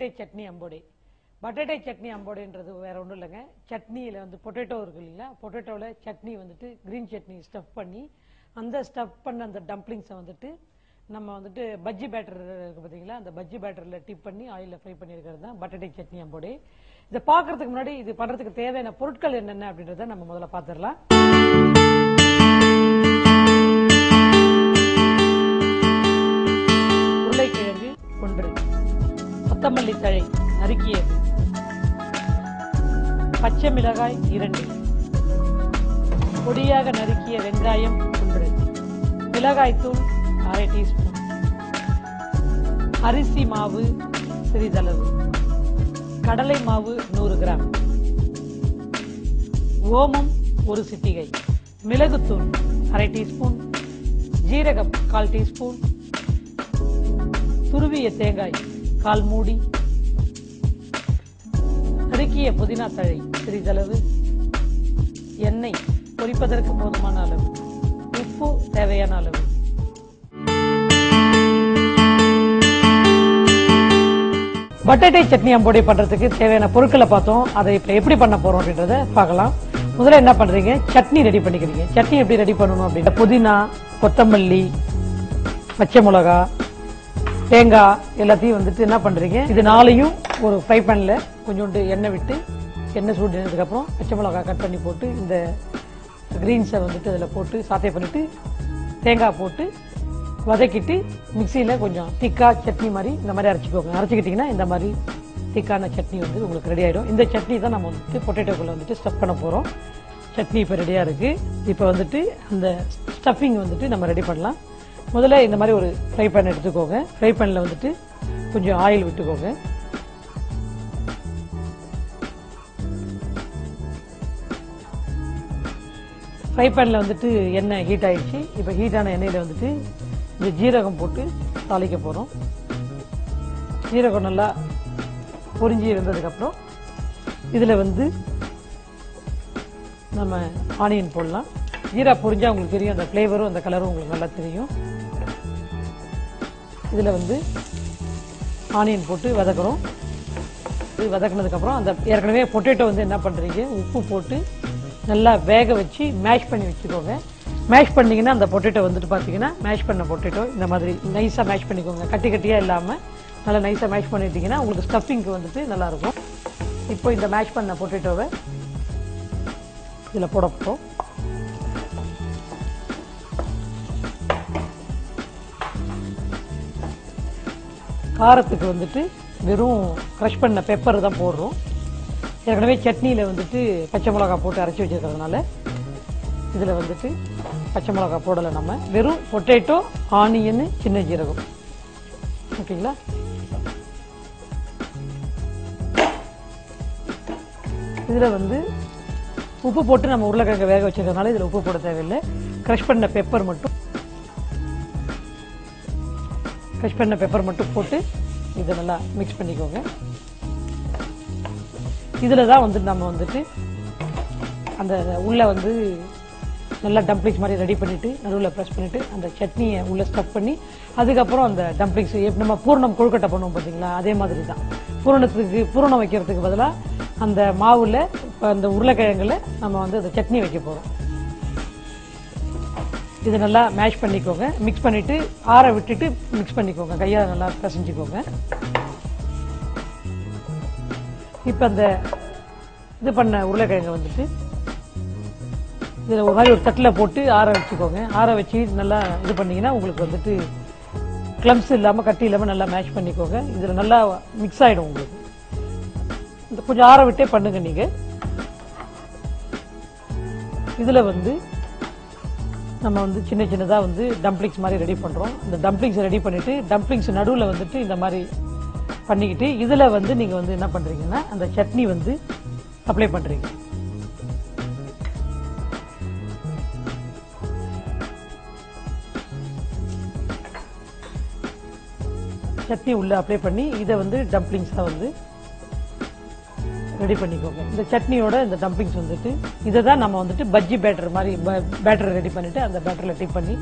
பட்டாட்டை சட்னி அம்போடே. பட்டாட்டை சட்னி அம்போடேன்றது வேற ஒன்றும் இல்லைங்க. சட்னியில் வந்து பொட்டேட்டோ இருக்கு இல்லைங்களா, பொட்டேட்டோவில் சட்னி வந்துட்டு கிரீன் சட்னி ஸ்டஃப் பண்ணி அந்த ஸ்டஃப் பண்ண அந்த டம்ப்ளிங்ஸை வந்துட்டு நம்ம வந்துட்டு பஜ்ஜி பேட்டர் இருக்கு பார்த்தீங்களா, அந்த பஜ்ஜி பேட்டரில் டிப் பண்ணி ஆயிலில் ஃப்ரை பண்ணியிருக்கிறது தான் பட்டாட்டை சட்னி அம்போடே. இதை பார்க்கறதுக்கு முன்னாடி இது பண்ணுறதுக்கு தேவையான பொருட்கள் என்னென்ன அப்படின்றத நம்ம முதல்ல பார்த்துடலாம். உருளைக்கிழங்கு 1, கொத்தமல்லி தழை நறுக்கியது, பச்சை மிளகாய் 2, பொடியாக நறுக்கிய வெங்காயம் 1, மிளகாய்த்தூள் அரை டீஸ்பூன், அரிசி மாவு சிறிதளவு, கடலை மாவு 100 கிராம், ஓமம் 1 சிட்டிகை, மிளகுத்தூள் அரை டீஸ்பூன், ஜீரகம் 1/4 டீஸ்பூன், துருவிய தேங்காய் 1/4 மூடி, நறுக்கிய புதினா தழை சிறிதளவு, எண்ணெய் பொரிப்பதற்கு போதுமான அளவு, உப்பு தேவையான அளவு. பட்டாட்டை சட்னி அம்போடே பண்றதுக்கு தேவையான பொருட்களை பார்த்தோம். அதை இப்ப எப்படி பண்ண போறோம் அப்படின்றத பார்க்கலாம். முதல்ல என்ன பண்றீங்க, சட்னி ரெடி பண்ணிக்கிறீங்க. சட்னி எப்படி ரெடி பண்ணணும் அப்படின்னா, புதினா, கொத்தமல்லி, பச்சை மிளகா, தேங்காய் எல்லாத்தையும் வந்துட்டு என்ன பண்றீங்க, இது 4ஐயும் ஒரு ஃப்ரை பேன்ல கொஞ்சோண்டு எண்ணெய் விட்டு, எண்ணெய் சூடுனதுக்கு அப்புறம் பச்சை மிளகா கட் பண்ணி போட்டு இந்த கிரீன்ஸை வந்துட்டு அதில் போட்டு சாத்தே பண்ணிட்டு தேங்காய் போட்டு வதக்கிட்டு மிக்சியில் கொஞ்சம் திக்கா சட்னி மாதிரி இந்த மாதிரி அரைச்சிக்கோங்க. அரைச்சிக்கிட்டிங்கன்னா இந்த மாதிரி திக்கான சட்னி வந்து உங்களுக்கு ரெடி ஆகிடும். இந்த சட்னி தான் நம்ம வந்துட்டு பொட்டேட்டோக்குள்ளே வந்துட்டு ஸ்டஃப் பண்ண போகிறோம். சட்னி இப்போ ரெடியாக இருக்குது. இப்போ வந்துட்டு அந்த ஸ்டஃபிங் வந்துட்டு நம்ம ரெடி பண்ணலாம். முதல்ல இந்த மாதிரி ஒரு ஃப்ரை பேன் எடுத்துக்கோங்க. ஃப்ரை பேனில் வந்துட்டு கொஞ்சம் ஆயில் விட்டுக்கோங்க. ஃப்ரை பேனில் வந்துட்டு எண்ணெய் ஹீட் ஆகிடுச்சு. இப்போ ஹீட்டான எண்ணெயில் வந்துட்டு இந்த ஜீரகம் போட்டு தாளிக்க போகிறோம். ஜீரகம் நல்லா பொரிஞ்சி இருந்ததுக்கப்புறம் இதில் வந்து நம்ம ஆனியன் போடலாம். ஜீரா பொரிஞ்சா உங்களுக்கு தெரியும், அந்த ஃப்ளேவரும் அந்த கலரும் உங்களுக்கு நல்லா தெரியும். இதில் வந்து ஆனியன் போட்டு வதக்குறோம். இது வதக்குனதுக்கப்புறம் அந்த ஏற்கனவே பொட்டேட்டோ வந்து என்ன பண்ணுறீங்க, உப்பு போட்டு நல்லா வேக வச்சு மேஷ் பண்ணி வச்சுக்கோங்க. மேஷ் பண்ணிங்கன்னா அந்த பொட்டேட்டோ வந்துட்டு பார்த்தீங்கன்னா, மேஷ் பண்ண பொட்டேட்டோ இந்த மாதிரி நைஸாக மேஷ் பண்ணிக்கோங்க. கட்டி கட்டியாக இல்லாமல் நல்லா நைஸாக மேஷ் பண்ணிட்டீங்கன்னா உங்களுக்கு ஸ்டஃபிங்க்கு வந்துட்டு நல்லாயிருக்கும். இப்போ இந்த மேஷ் பண்ண பொட்டேட்டோவை இதில் போட போகிறோம். காரத்துக்கு வந்துட்டு வெறும் க்ரஷ் பண்ண பெப்பர் தான் போடுறோம். ஏற்கனவே சட்னியில் வந்துட்டு பச்சை மிளகா போட்டு அரைச்சி வச்சுருக்கிறதுனால இதில் வந்துட்டு பச்சை மிளகா போடலை. நம்ம வெறும் பொட்டேட்டோ, ஆனியன், சின்ன ஜீரகம். ஓகேங்களா? இதில் வந்து உப்பு போட்டு நம்ம உருளைக்கிழங்கு வேக வச்சுருக்கிறதுனால இதில் உப்பு போட தேவையில்லை. க்ரஷ் பண்ண பெப்பர் மட்டும் போட்டு இதை நல்லா மிக்ஸ் பண்ணிக்கோங்க. இதில் தான் வந்து நம்ம வந்துட்டு அந்த உள்ளே வந்து நல்லா டம்ப்ளிங்ஸ் மாதிரி ரெடி பண்ணிவிட்டு நடுவில் ப்ரெஸ் பண்ணிவிட்டு அந்த சட்னியை உள்ளே ஸ்டஃப் பண்ணி அதுக்கப்புறம் அந்த டம்ப்ளிங்ஸ் எப்படி நம்ம பூரணம் கொழுக்கட்டை பண்ணுவோம் பார்த்தீங்களா, அதே மாதிரி தான். பூரணம் வைக்கிறதுக்கு பதிலாக அந்த மாவில் இப்போ அந்த உருளைக்கிழங்குல நம்ம வந்து அந்த சட்னி வைக்க போகிறோம். இது நல்லா மேஷ் பண்ணிக்கோங்க. மிக்ஸ் பண்ணிவிட்டு ஆற விட்டுட்டு மிக்ஸ் பண்ணிக்கோங்க. கையால் நல்லா பிசைஞ்சிக்கோங்க. இப்போ அந்த இது பண்ண உருளைக்கிழங்கு வந்துட்டு இதில் ஒரு மாதிரி ஒரு தட்டில் போட்டு ஆற வச்சுக்கோங்க. ஆற வச்சு நல்லா இது பண்ணிங்கன்னா உங்களுக்கு வந்துட்டு கிளம்ஸ் இல்லாமல் கட்டி இல்லாமல் நல்லா மேஷ் பண்ணிக்கோங்க. இதில் நல்லா மிக்ஸ் ஆகிடும் உங்களுக்கு. இந்த கொஞ்சம் ஆற விட்டே பண்ணுங்க நீங்கள். இதில் வந்து நம்ம வந்து சின்ன சின்னதாக வந்து டம்ப்ளிங்ஸ் மாதிரி ரெடி பண்ணுறோம். இந்த டம்ப்ளிங்ஸ் ரெடி பண்ணிவிட்டு டம்ப்ளிங்ஸ் நடுவில் வந்துட்டு இந்த மாதிரி பண்ணிக்கிட்டு இதில் வந்து நீங்கள் வந்து என்ன பண்ணுறீங்கன்னா அந்த சட்னி வந்து அப்ளை பண்ணுறீங்க. சட்னி உள்ளே அப்ளை பண்ணி இதை வந்து டம்ப்ளிங்ஸாக வந்து ரெடி பண்ணிக்கோங்க. இந்த சட்னியோட இந்த டம்ப்ளிங்ஸ் வந்துட்டு இதை தான் நம்ம வந்துட்டு பஜ்ஜி பேட்டர் மாதிரி பேட்டர் ரெடி பண்ணிவிட்டு அந்த பேட்டரில் டிப் பண்ணி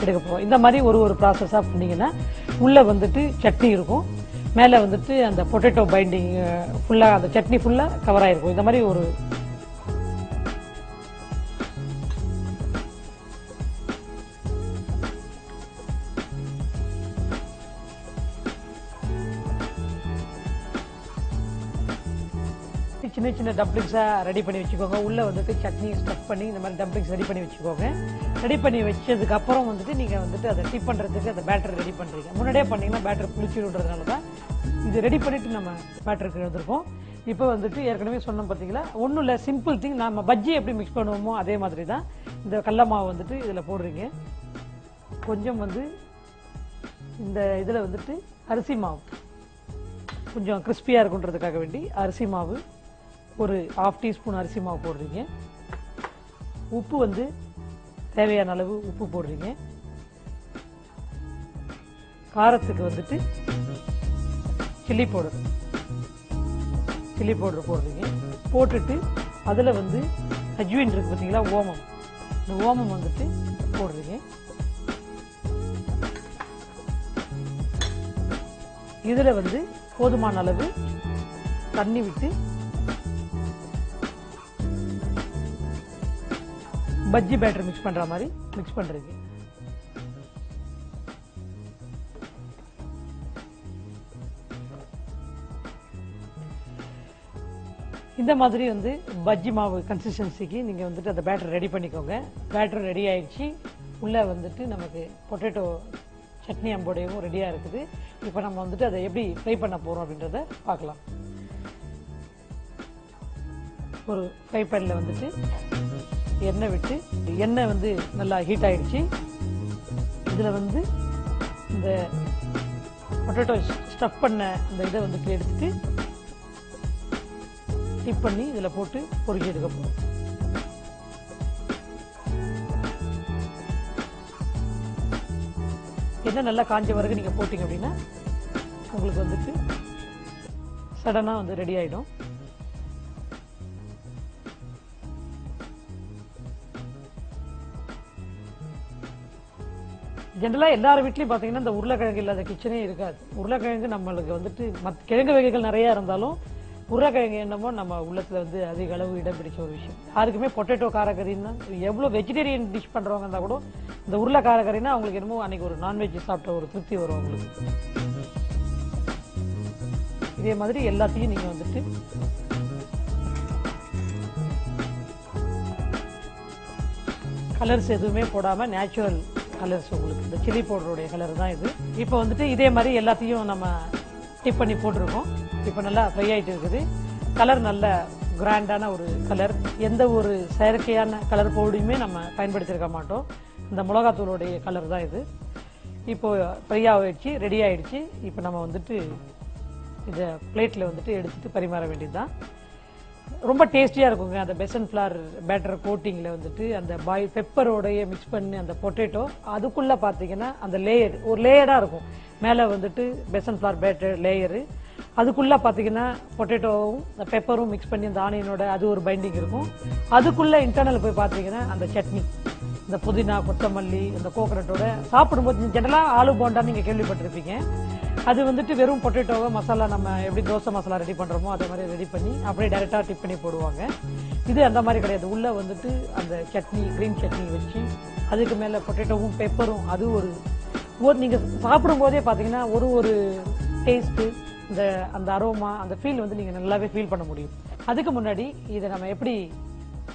எடுக்க போகிறோம். இந்த மாதிரி ஒரு ப்ராசஸாக பண்ணிங்கன்னா உள்ளே வந்துட்டு சட்னி இருக்கும், மேலே வந்துட்டு அந்த பொட்டேட்டோ பைண்டிங் ஃபுல்லாக அந்த சட்னி ஃபுல்லாக கவர் ஆயிருக்கும். இந்த மாதிரி ஒரு சின்ன சின்ன டம்ப்ளிங்ஸாக ரெடி பண்ணி வச்சுக்கோங்க. உள்ளே வந்துட்டு சட்னி ஸ்டஃப் பண்ணி இந்த மாதிரி டம்ப்ளிங்ஸ் ரெடி பண்ணி வச்சுக்கோங்க. ரெடி பண்ணி வச்சதுக்கு அப்புறம் வந்துட்டு நீங்கள் வந்துட்டு அதை டிப் பண்ணுறதுக்கு அந்த பேட்டர் ரெடி பண்ணுறீங்க. முன்னாடியே பண்ணிங்கன்னா பேட்டர் புளிச்சுடுறதுனால தான் இது ரெடி பண்ணிவிட்டு நம்ம பேட்டருக்கு எழுதிருக்கோம். இப்போ வந்துட்டு ஏற்கனவே சொன்னோம் பார்த்தீங்களா, ஒன்றும் இல்லை, சிம்பிள் திங். நம்ம பஜ்ஜி எப்படி மிக்ஸ் பண்ணுவோமோ அதே மாதிரி தான் இந்த கடல மாவு வந்துட்டு இதில் போடுறீங்க. கொஞ்சம் வந்து இந்த இதில் வந்துட்டு அரிசி மாவு கொஞ்சம் கிறிஸ்பியாக இருக்குன்றதுக்காக வேண்டி அரிசி மாவு ஒரு 1/2 டீஸ்பூன் அரிசி மாவு போடுறீங்க. உப்பு வந்து தேவையான அளவு உப்பு போடுறீங்க. காரத்துக்கு வந்துட்டு சில்லி பவுடர் போடுறீங்க. போட்டுட்டு அதில் வந்து அஜ்வின் இருக்கு பார்த்தீங்களா, ஓமம். இந்த ஓமம் வந்துட்டு போடுறீங்க. இதில் வந்து போதுமான அளவு தண்ணி விட்டு பஜ்ஜி பேட்டர் மிக்ஸ் பண்ற மாதிரி மிக்ஸ் பண்றீங்க. இந்த மாதிரி வந்து பஜ்ஜி மாவு கன்சிஸ்டன்சிக்கு நீங்க வந்துட்டு அந்த பேட்டர் ரெடி பண்ணிக்கோங்க. பேட்டர் ரெடி ஆயிடுச்சு. உள்ள வந்துட்டு நமக்கு பொட்டேட்டோ சட்னி அம்போடையும் ரெடியா இருக்குது. இப்போ நம்ம வந்துட்டு அதை எப்படி ஃப்ரை பண்ண போறோம் அப்படின்றத பார்க்கலாம். ஒரு ஃப்ரை பேன்ல வந்துட்டு எண்ணெய் விட்டு, எண்ணெய் வந்து நல்லா ஹீட் ஆயிடுச்சு. இதுல வந்து இந்த பொட்டேட்டோ ஸ்டஃப் பண்ண அந்த இதை வந்துட்டு எடுத்துட்டு டிப் பண்ணி இதுல போட்டு பொரிச்சு எடுக்க போறோம். என்ன நல்லா காஞ்ச பிறகு நீங்க போட்டீங்க அப்படின்னா உங்களுக்கு வந்துட்டு சடனா வந்து ரெடி ஆயிடும். ஜென்ரலா எல்லார் வீட்லயும் பாத்தீங்கன்னா இந்த உருளைக்கிழங்கு இல்லாத கிச்சனே இருக்காது. உருளைக்கிழங்கு நம்மளுக்கு வந்துட்டு கிழங்கு வகைகள் நிறைய இருந்தாலும் உருளைக்கிழங்கு என்னமோ நம்ம உள்ளத்துல வந்து அதிக அளவு இடம் பிடிச்ச ஒரு விஷயம். யாருக்குமே பொட்டேட்டோ காரக்கறின்னா, எவ்வளவு வெஜிடேரியன் டிஷ் பண்றவங்க இருந்தா கூட இந்த உருளை காரக்கறினா அவங்களுக்கு என்னமோ அன்னைக்கு ஒரு நான்வெஜ் சாப்பிட்ட ஒரு திருப்தி வரும் அவங்களுக்கு. இதே மாதிரி எல்லாத்தையும் நீங்க வந்துட்டு கலர்ஸ் எதுவுமே போடாம நேச்சுரல் கலர்ஸ், உங்களுக்கு இந்த சில்லி பவுடருடைய கலர் தான் இது. இப்போ வந்துட்டு இதே மாதிரி எல்லாத்தையும் நம்ம டிப் பண்ணி போட்டிருக்கோம். இப்போ நல்லா ஃப்ரை ஆயிட்டு இருக்குது. கலர் நல்ல கிராண்டான ஒரு கலர். எந்த ஒரு செயற்கையான கலர் பவுடரையுமே நம்ம பயன்படுத்தியிருக்க மாட்டோம். இந்த மிளகாத்தூளுடைய கலர் தான் இது. இப்போ ஃப்ரை ஆகிடுச்சு, ரெடி ஆயிடுச்சு. இப்போ நம்ம வந்துட்டு இதை பிளேட்ல வந்துட்டு எடுத்துட்டு பரிமாற வேண்டியதுதான். ரொம்ப டேஸ்டியா இருக்குங்க. அந்த பெசன் ஃபிளார் பேட்டர் கோட்டிங்ல வந்துட்டு அந்த பாயில் பெப்பரோடைய மிக்ஸ் பண்ணி அந்த பொட்டேட்டோ அதுக்குள்ள பாத்தீங்கன்னா அந்த லேயர் ஒரு லேயரா இருக்கும். மேல வந்துட்டு பெசன் ஃபிளார் பேட்டர் லேயரு, அதுக்குள்ள பாத்தீங்கன்னா பொட்டேட்டோவும் பெப்பரும் மிக்ஸ் பண்ணி அந்த ஆனியனோட அது ஒரு பைண்டிங் இருக்கும். அதுக்குள்ள இன்டர்னல் போய் பாத்தீங்கன்னா அந்த சட்னி, இந்த புதினா கொத்தமல்லி அந்த கோகனட்டோட சாப்பிடும்போது ஜெனரலா ஆலு போண்டா நீங்க கேள்விப்பட்டிருப்பீங்க. அது வந்துட்டு வெறும் பொட்டேட்டோவை மசாலா நம்ம எப்படி தோசை மசாலா ரெடி பண்றோமோ அதே மாதிரி ரெடி பண்ணி அப்படியே டைரக்டா டிப் பண்ணி போடுவாங்க. இது அந்த மாதிரி கிடையாது. உள்ள வந்துட்டு அந்த சட்னி கிரீன் சட்னி வச்சு அதுக்கு மேல பொட்டேட்டோவும் பெப்பரும் அது ஒரு நீங்க சாப்பிடும் போதே பாத்தீங்கன்னா ஒரு டேஸ்ட், இந்த அந்த அரோமா அந்த ஃபீல் வந்து நீங்க நல்லாவே ஃபீல் பண்ண முடியும். அதுக்கு முன்னாடி இதை நம்ம எப்படி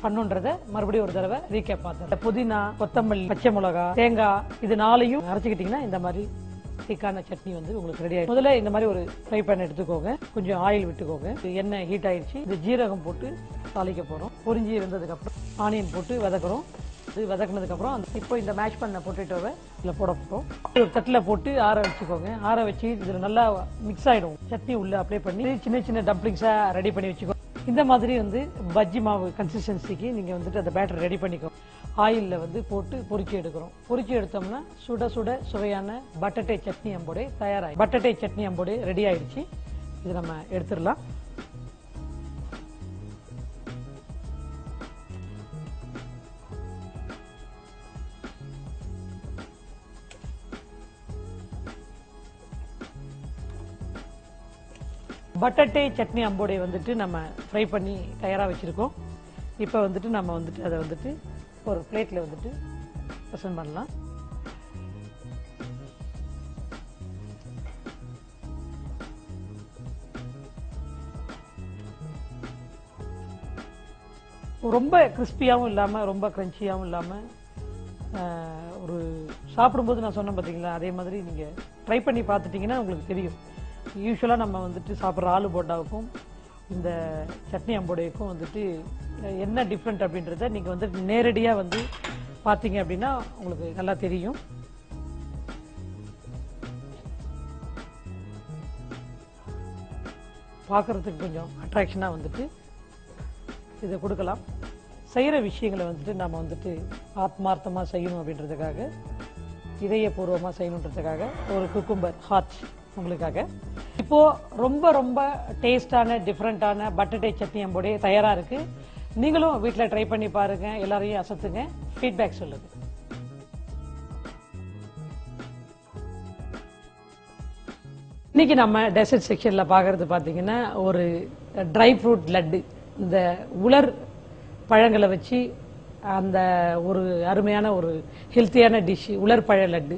பண்ணுன்றத மறுபடியும் ஒரு தடவை ரீகேப் பார்த்தோம். புதினா கொத்தமல்லி பச்சை மிளகா தேங்காய் இது நாளையும் அரைச்சிக்கிட்டீங்கன்னா இந்த மாதிரி திக்கான சட்னி வந்து உங்களுக்கு ரெடி ஆயிடும். முதல்ல இந்த மாதிரி ஒரு ஃப்ரை பேன் எடுத்துக்கோங்க. கொஞ்சம் ஆயில் விட்டுக்கோங்க. எண்ணெய் ஹீட் ஆயிடுச்சு. இந்த ஜீரகம் போட்டு தாளிக்க போறோம். பொரிஞ்சி இருந்ததுக்கு அப்புறம் ஆனியன் போட்டு வதக்குறோம். இது வதக்குனதுக்கு அப்புறம் இப்போ இந்த மேஷ் பண்ண பொட்டேட்டோவை இதுல போட போறோம். ஒரு தட்டுல போட்டு ஆற வச்சுக்கோங்க. ஆற வச்சு இதுல நல்லா மிக்ஸ் ஆயிடும். சட்னி உள்ள அப்ளை பண்ணி சின்ன சின்ன டம்ப்ளிங்ஸா ரெடி பண்ணி வச்சுக்கோங்க. இந்த மாதிரி வந்து பஜ்ஜி மாவு கன்சிஸ்டன்சிக்கு நீங்க வந்துட்டு அந்த பேட்டர் ரெடி பண்ணிக்கோ. ஆயில்ல வந்து போட்டு பொரிச்சு எடுக்கிறோம். பொரிச்சு எடுத்தோம்னா சுட சுட சுவையான பட்டட்டை சட்னி அம்போடே தயாராகி பட்டட்டை சட்னி அம்போடே ரெடி ஆயிடுச்சு. இது நம்ம எடுத்துடலாம். பட்டட்டை சட்னி அம்போடை வந்துட்டு நம்ம ஃப்ரை பண்ணி தயாரா வச்சிருக்கோம். இப்போ வந்துட்டு நம்ம வந்துட்டு அதை வந்துட்டு ஒரு பிளேட்ல வந்துட்டு பிரசன்ட் பண்ணலாம். ரொம்ப கிறிஸ்பியாவும் இல்லாம ரொம்ப கிரன்ச்சியாவும் இல்லாம ஒரு சாப்பிடும்போது நான் சொன்னேன் பாத்தீங்களா, அதே மாதிரி நீங்க ட்ரை பண்ணி பார்த்துட்டீங்கன்னா உங்களுக்கு தெரியும். யூஸ்வலா நம்ம வந்துட்டு சாப்பிட்ற ஆலு போண்டாவுக்கும் இந்த சட்னி அம்போடைக்கும் வந்துட்டு என்ன டிஃப்ரெண்ட் அப்படின்றத நீங்க வந்து நேரடியா வந்து பாத்தீங்க அப்படின்னா உங்களுக்கு நல்லா தெரியும். பார்க்கறதுக்கு கொஞ்சம் அட்ராக்ஷனா வந்துட்டு இதை கொடுக்கலாம். செய்யற விஷயங்களை வந்துட்டு நம்ம வந்துட்டு ஆத்மார்த்தமா செய்யணும் அப்படின்றதுக்காக, இதயபூர்வமா செய்யணுன்றதுக்காக ஒரு குக்கும்பர் ஹார்ட் உங்களுக்காக. இப்போ ரொம்ப ரொம்ப டேஸ்டான டிஃப்ரெண்டான பட்டட்டை சட்னி அம்போடே தயாரா இருக்கு. நீங்களும் வீட்டில் ட்ரை பண்ணி பாருங்க, எல்லாரையும் அசத்துங்க, ஃபீட்பேக் சொல்லுங்க. இன்னைக்கு நம்ம டெசர்ட் செக்ஷன்ல பாக்குறது பாத்தீங்கன்னா ஒரு ட்ரை ஃப்ரூட் லட்டு. இந்த உலர் பழங்களை வச்சு அந்த ஒரு அருமையான ஒரு ஹெல்த்தியான டிஷ் உலர் பழ லட்டு.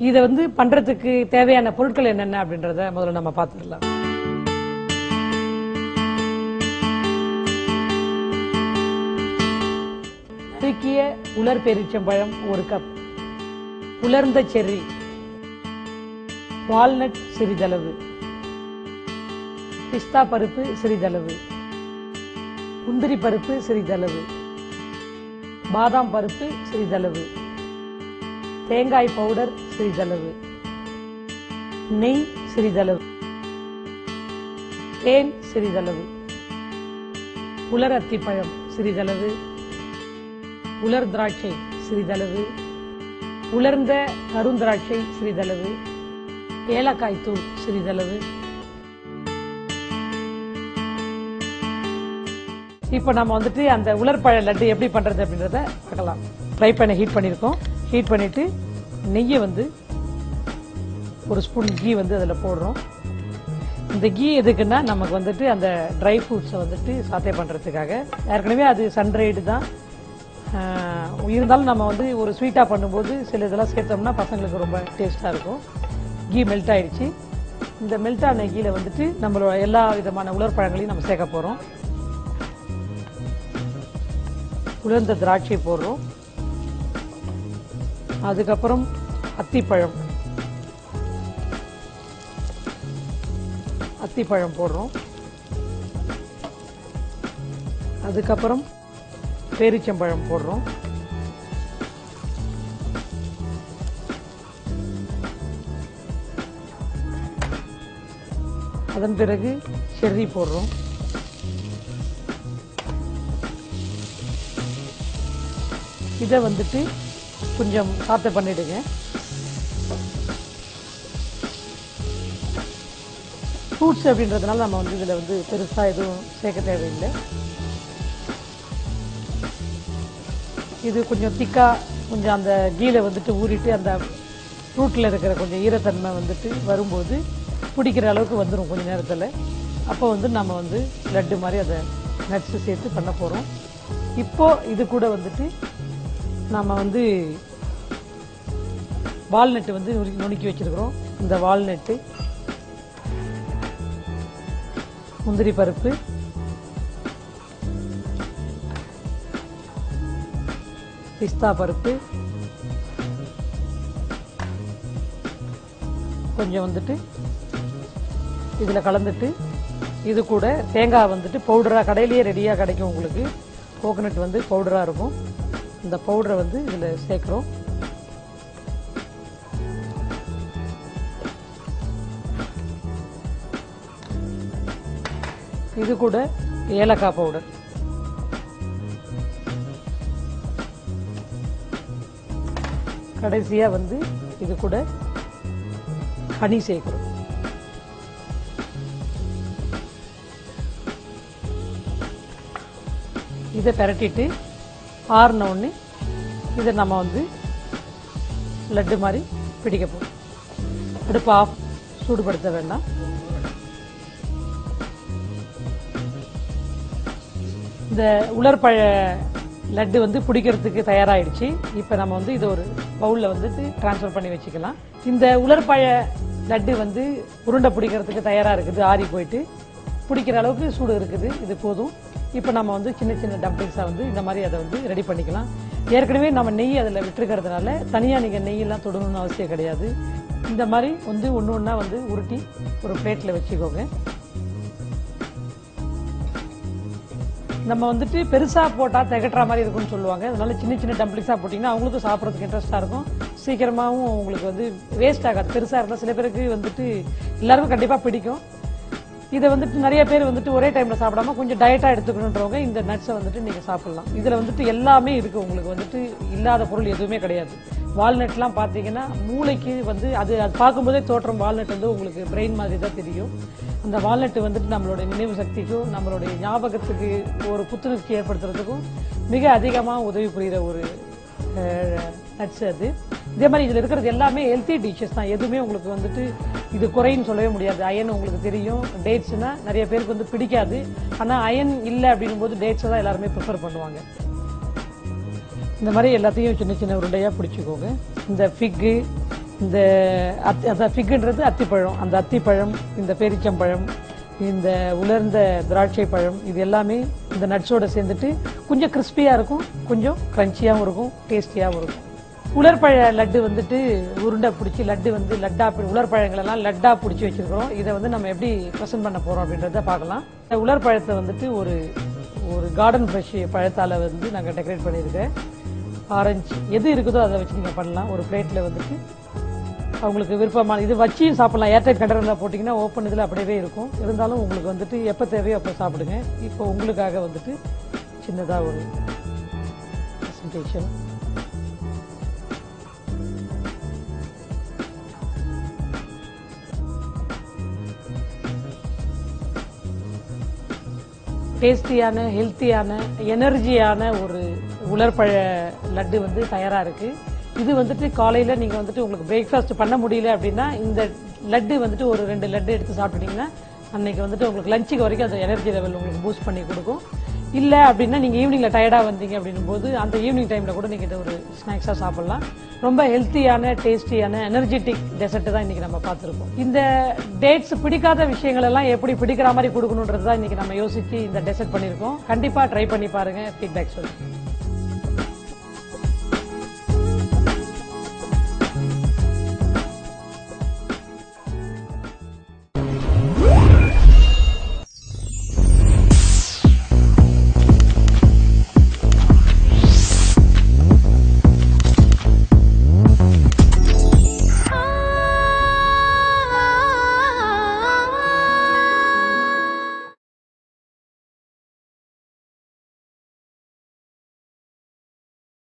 இதை வந்து பண்றதுக்கு தேவையான பொருட்கள் என்னென்ன அப்படின்றத முதல்ல நம்ம பார்த்துடலாம். நறுக்கிய உலர் பேரீச்சம்பழம் 1 கப், உலர்ந்த செர்ரி, வால்நட் சிறிதளவு, பிஸ்தா பருப்பு சிறிதளவு, முந்திரி பருப்பு சிறிதளவு, பாதாம் பருப்பு சிறிதளவு, தேங்காய் பவுடர் சிறிதளவு, நெய் சிறிதளவு, தேன் சிறிதளவு, உலர் அத்திப்பழம் சிறிதளவு, உலர் திராட்சை சிறிதளவு, உலர்ந்த கருந்திராட்சை சிறிதளவு, ஏலக்காய் தூள் சிறிதளவு. இப்போ நம்ம வந்துட்டு அந்த உலர்பழ லட்டு எப்படி பண்றது அப்படின்றத பார்க்கலாம். ஃப்ரை பண்ண ஹீட் பண்ணியிருக்கோம். ஹீட் பண்ணிட்டு நெய்யை வந்து ஒரு ஸ்பூன் கீ வந்து அதில் போடுறோம். இந்த கீ எதுக்குன்னா நமக்கு வந்துட்டு அந்த ட்ரை ஃப்ரூட்ஸை வந்துட்டு சாத்தே பண்ணுறதுக்காக. ஏற்கனவே அது சன்ரைடு தான் இருந்தாலும் நம்ம வந்து ஒரு ஸ்வீட்டாக பண்ணும்போது சில இதெல்லாம் சேர்த்தோம்னா பசங்களுக்கு ரொம்ப டேஸ்ட்டாக இருக்கும். கீ மெல்ட் ஆயிடுச்சு. இந்த மெல்ட் ஆன கீயில் வந்துட்டு நம்மளோட எல்லா விதமான உலர் பழங்களையும் நம்ம சேர்க்க போகிறோம். உலர்ந்த திராட்சை போடுறோம். அதுக்கப்புறம் அத்திப்பழம் போடுறோம். அதுக்கப்புறம் பேரீச்சம்பழம் போடுறோம். அதன் பிறகு செர்ரி போடுறோம். இதை வந்துட்டு கொஞ்சம் சாத்தை பண்ணிடுங்க. ஃப்ரூட்ஸ் அப்படின்றதுனால நம்ம வந்து இதில் வந்து பெருசா எதுவும் சேர்க்க தேவையில்லை. இது கொஞ்சம் திக்கா கொஞ்சம் அந்த கீழே வந்துட்டு ஊறிட்டு அந்த ஃப்ரூட்டில் இருக்கிற கொஞ்சம் ஈரத்தன்மை வந்துட்டு வரும்போது பிடிக்கிற அளவுக்கு வந்துடும் கொஞ்சம் நேரத்தில். அப்போ வந்து நம்ம வந்து லட்டு மாதிரி அதை நட்ஸு சேர்த்து பண்ண போகிறோம். இப்போ இது கூட வந்துட்டு நம்ம வந்து வால்நட்டு வந்து நுணுக்கி வச்சிருக்கிறோம். இந்த வால்நட்டு, முந்திரி பருப்பு, பிஸ்தா பருப்பு, கொஞ்சம் வந்துட்டு இதில் கலந்துட்டு இது கூட தேங்காய் வந்துட்டு பவுடராக கடையிலேயே ரெடியாக கிடைக்கும் உங்களுக்கு. கோகனட் வந்து பவுடராக இருக்கும். இந்த பவுடரை வந்து இதில் சேர்க்குறோம். இது கூட ஏலக்காய் பவுடர், கடைசியா வந்து இது கூட ஹனி சேர்க்கிறோம். இதை பெரட்டிட்டு ஆறுன உடனே இதை நம்ம வந்து லட்டு மாதிரி பிடிக்க போறோம். அடுப்பு ஆஃப், சூடுபடுத்த வேண்டாம். இந்த உலர்பழ லட்டு வந்து பிடிக்கிறதுக்கு தயாராகிடுச்சு. இப்போ நம்ம வந்து இது ஒரு பவுலில் வந்துட்டு டிரான்ஸ்ஃபர் பண்ணி வச்சுக்கலாம். இந்த உலர்பழ லட்டு வந்து உருண்டை பிடிக்கிறதுக்கு தயாராக இருக்குது. ஆறி போயிட்டு பிடிக்கிற அளவுக்கு சூடு இருக்குது. இது போதும். இப்போ நம்ம வந்து சின்ன சின்ன டம்ப்ளிங்ஸாக வந்து இந்த மாதிரி அதை வந்து ரெடி பண்ணிக்கலாம். ஏற்கனவே நம்ம நெய் அதில் விட்டுருக்கிறதுனால தனியாக நீங்கள் நெய்யெல்லாம் தொடணும்னு அவசியம் கிடையாது. இந்த மாதிரி வந்து ஒன்று ஒன்றா வந்து உருட்டி ஒரு பிளேட்டில் வச்சுக்கோங்க. நம்ம வந்துட்டு பெருசா போட்டா திகட்டுற மாதிரி இருக்கும்னு சொல்லுவாங்க. அதனால சின்ன சின்ன டம்ப்ளிங்ஸா போட்டீங்கன்னா அவங்களுக்கும் சாப்பிட்றதுக்கு இன்ட்ரெஸ்டா இருக்கும். சீக்கிரமாவும் உங்களுக்கு வந்து வேஸ்ட் ஆகாது. பெருசா இருந்தால் சில பேருக்கு வந்துட்டு எல்லாருக்கும் கண்டிப்பா பிடிக்கும். இதை வந்துட்டு நிறைய பேர் வந்துட்டு ஒரே டைம்ல சாப்பிடாம கொஞ்சம் டயட்டா எடுத்துக்கணுன்றவங்க இந்த நட்ஸை வந்துட்டு நீங்க சாப்பிடலாம். இதுல வந்துட்டு எல்லாமே இருக்கு. உங்களுக்கு வந்துட்டு இல்லாத பொருள் எதுவுமே கிடையாது. வால்நட்லாம் பாத்தீங்கன்னா மூளைக்கு வந்து அது பார்க்கும்போதே தோற்றம் வால்நட் வந்து உங்களுக்கு பிரெயின் மாதிரி தான் தெரியும். அந்த வால்நட் வந்துட்டு நம்மளுடைய நினைவு சக்திக்கும் நம்மளுடைய ஞாபகத்துக்கு ஒரு புத்துணர்ச்சி ஏற்படுத்துறதுக்கும் மிக அதிகமாக உதவி புரிகிற ஒரு நட்ஸ் அது. இதே மாதிரி இதில் இருக்கிறது எல்லாமே ஹெல்த்தி டிஷஸ் தான். எதுவுமே உங்களுக்கு வந்துட்டு இது குறைன்னு சொல்லவே முடியாது. அயன் உங்களுக்கு தெரியும். டேட்ஸ்னா நிறைய பேருக்கு வந்து பிடிக்காது. ஆனால் அயன் இல்லை அப்படின்னும் போது டேட்ஸை தான் எல்லாருமே ப்ரிஃபர் பண்ணுவாங்க. இந்த மாதிரி எல்லாத்தையும் சின்ன சின்ன உருண்டையாக பிடிச்சிக்கோங்க. இந்த ஃபிக்கு, இந்த ஃபிக்குன்றது அத்திப்பழம், அந்த அத்திப்பழம், இந்த பேரிச்சம்பழம், இந்த உலர்ந்த திராட்சை பழம், இது எல்லாமே இந்த நட்ஸோட சேர்ந்துட்டு கொஞ்சம் கிறிஸ்பியாக இருக்கும், கொஞ்சம் கிரன்ச்சியாகவும் இருக்கும், டேஸ்டியாகவும் இருக்கும். உலர்பழ லட்டு வந்துட்டு உருண்டை பிடிச்சி லட்டு வந்து லட்டா உலர்பழங்களெல்லாம் லட்டா பிடிச்சி வச்சிருக்கிறோம். இதை வந்து நம்ம எப்படி ப்ரெசென்ட் பண்ண போகிறோம் அப்படின்றத பார்க்கலாம். உலர்பழத்தை வந்துட்டு ஒரு ஒரு கார்டன் ஃப்ரெஷ் பழத்தால் வந்து நாங்கள் டெக்கரேட் பண்ணியிருக்கேன். ஆரஞ்சு எது இருக்குதோ அதை வச்சு நீங்கள் பண்ணலாம். ஒரு பிளேட்டில் வந்துட்டு அவங்களுக்கு விருப்பமான இது வச்சியும் சாப்பிடலாம். ஏர்டைட் கண்டெய்னரில் போட்டிங்கன்னா ஓப்பன் இதில் அப்படியே இருக்கும். இருந்தாலும் உங்களுக்கு வந்துட்டு எப்போ தேவையோ அப்போ சாப்பிடுங்க. இப்போ உங்களுக்காக வந்துட்டு சின்னதாக ஒரு ப்ரெசன்டேஷன். டேஸ்டியான, ஹெல்த்தியான, எனர்ஜியான ஒரு உலர்பழ லட்டு வந்து தயாராக இருக்குது. இது வந்துட்டு காலையில் நீங்கள் வந்துட்டு உங்களுக்கு பிரேக்ஃபாஸ்ட் பண்ண முடியல அப்படின்னா இந்த லட்டு வந்துட்டு ஒரு 2 லட்டு எடுத்து சாப்பிட்டீங்கன்னா அன்னைக்கு வந்துட்டு உங்களுக்கு லஞ்சுக்கு வரைக்கும் அந்த எனர்ஜி லெவல் உங்களுக்கு பூஸ்ட் பண்ணி கொடுக்கும். இல்லை அப்படின்னா நீங்கள் ஈவினிங்கில் டயர்டாக வந்தீங்க அப்படின்னும் போது அந்த ஈவினிங் டைமில் கூட நீங்கள் இதை ஒரு ஸ்நாக்ஸாக சாப்பிட்லாம். ரொம்ப ஹெல்த்தியான, டேஸ்டியான, எனர்ஜெட்டிக் டெசர்ட் தான் இன்றைக்கி நம்ம பார்த்துருக்கோம். இந்த டேட்ஸ் பிடிக்காத விஷயங்கள் எல்லாம் எப்படி பிடிக்கிற மாதிரி கொடுக்கணுன்றது தான் இன்றைக்கி நம்ம யோசித்து இந்த டெசர்ட் பண்ணியிருக்கோம். கண்டிப்பாக ட்ரை பண்ணி பாருங்கள், ஃபீட்பேக் சொல்லுங்கள்.